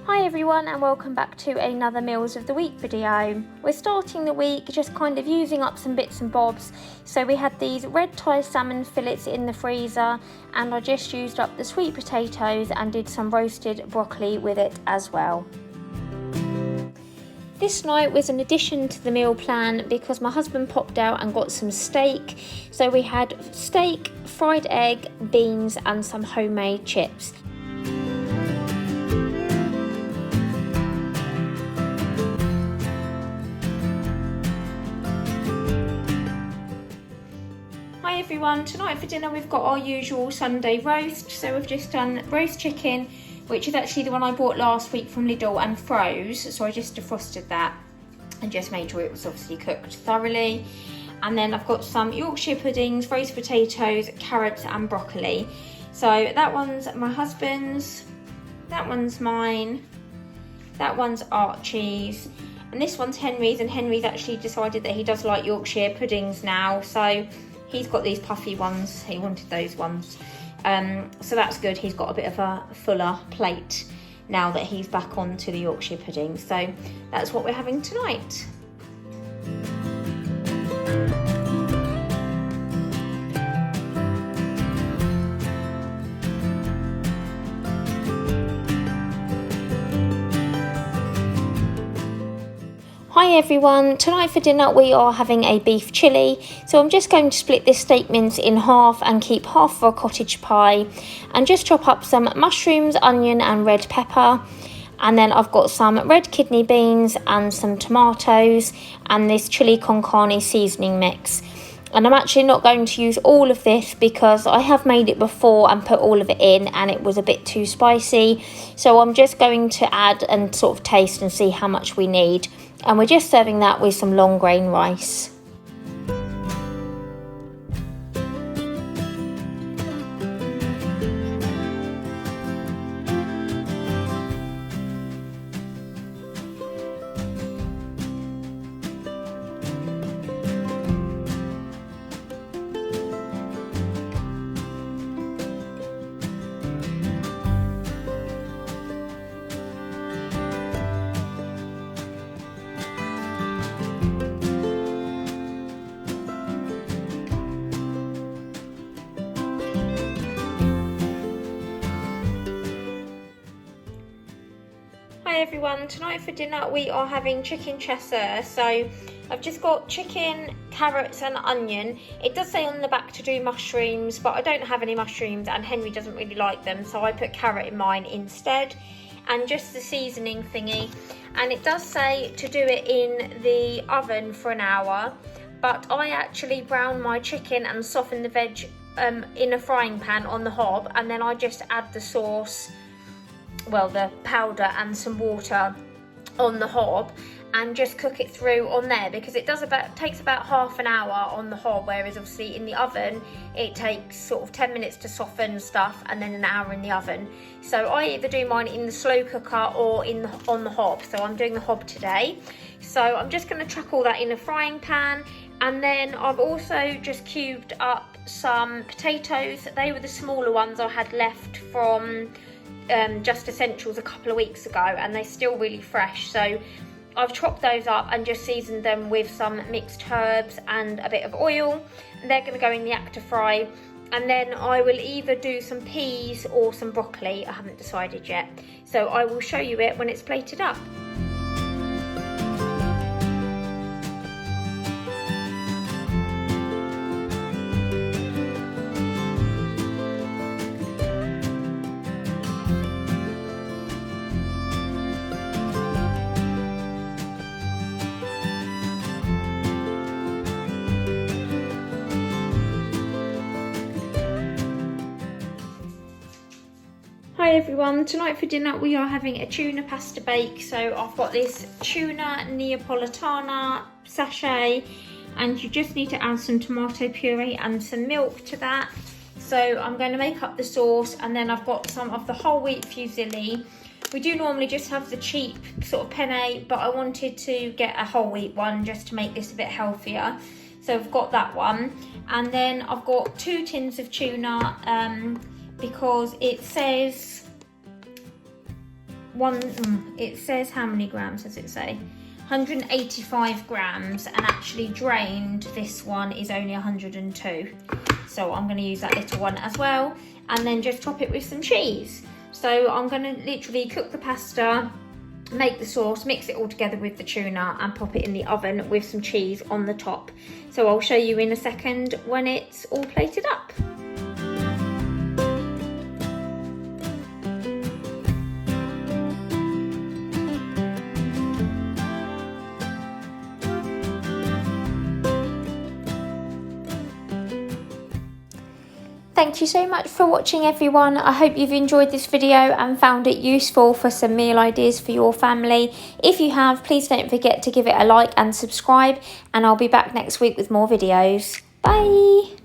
Hi everyone and welcome back to another Meals of the Week video. We're starting the week just kind of using up some bits and bobs. So we had these red Thai salmon fillets in the freezer and I just used up the sweet potatoes and did some roasted broccoli with it as well. This night was an addition to the meal plan because my husband popped out and got some steak. So we had steak, fried egg, beans and some homemade chips. Hi everyone, tonight for dinner we've got our usual Sunday roast. So we've just done roast chicken, which is actually the one I bought last week from Lidl and froze. So I just defrosted that and just made sure it was obviously cooked thoroughly. And then I've got some Yorkshire puddings, roast potatoes, carrots and broccoli. So that one's my husband's, that one's mine, that one's Archie's, and this one's Henry's, and Henry's actually decided that he does like Yorkshire puddings now. So he's got these puffy ones, he wanted those ones. So that's good, he's got a bit of a fuller plate now that he's back on to the Yorkshire pudding. So that's what we're having tonight. Hi everyone, tonight for dinner we are having a beef chilli. So I'm just going to split this steak mince in half and keep half for a cottage pie and just chop up some mushrooms, onion and red pepper. And then I've got some red kidney beans and some tomatoes and this chili con carne seasoning mix. And I'm actually not going to use all of this because I have made it before and put all of it in and it was a bit too spicy. So I'm just going to add and sort of taste and see how much we need. And we're just serving that with some long grain rice. Hi everyone, tonight for dinner we are having chicken chasseur. So I've just got chicken, carrots and onion. It does say on the back to do mushrooms, but I don't have any mushrooms and Henry doesn't really like them, so I put carrot in mine instead, and just the seasoning thingy. And it does say to do it in the oven for an hour, but I actually brown my chicken and soften the veg in a frying pan on the hob, and then I just add the sauce, well, the powder and some water on the hob and just cook it through on there, because it takes about half an hour on the hob, whereas obviously in the oven it takes sort of 10 minutes to soften stuff and then an hour in the oven. So I either do mine in the slow cooker or on the hob. So I'm doing the hob today. So I'm just going to chuck all that in a frying pan, and then I've also just cubed up some potatoes. They were the smaller ones I had left from Just Essentials a couple of weeks ago, and they're still really fresh. So I've chopped those up and just seasoned them with some mixed herbs and a bit of oil, and they're going to go in the actor fry. And then I will either do some peas or some broccoli, I haven't decided yet, so I will show you it when it's plated up. Hi everyone, tonight for dinner we are having a tuna pasta bake. So I've got this tuna Neapolitana sachet, and you just need to add some tomato puree and some milk to that. So I'm going to make up the sauce, and then I've got some of the whole wheat fusilli. We do normally just have the cheap sort of penne, but I wanted to get a whole wheat one just to make this a bit healthier. So I've got that one, and then I've got 2 tins of tuna because it says it says how many grams does it say? 185 grams, and actually drained this one is only 102. So I'm going to use that little one as well, and then just top it with some cheese. So I'm going to literally cook the pasta, make the sauce, mix it all together with the tuna and pop it in the oven with some cheese on the top. So I'll show you in a second when it's all plated up. Thank you so much for watching, everyone. I hope you've enjoyed this video and found it useful for some meal ideas for your family. If you have, please don't forget to give it a like and subscribe, and I'll be back next week with more videos. Bye!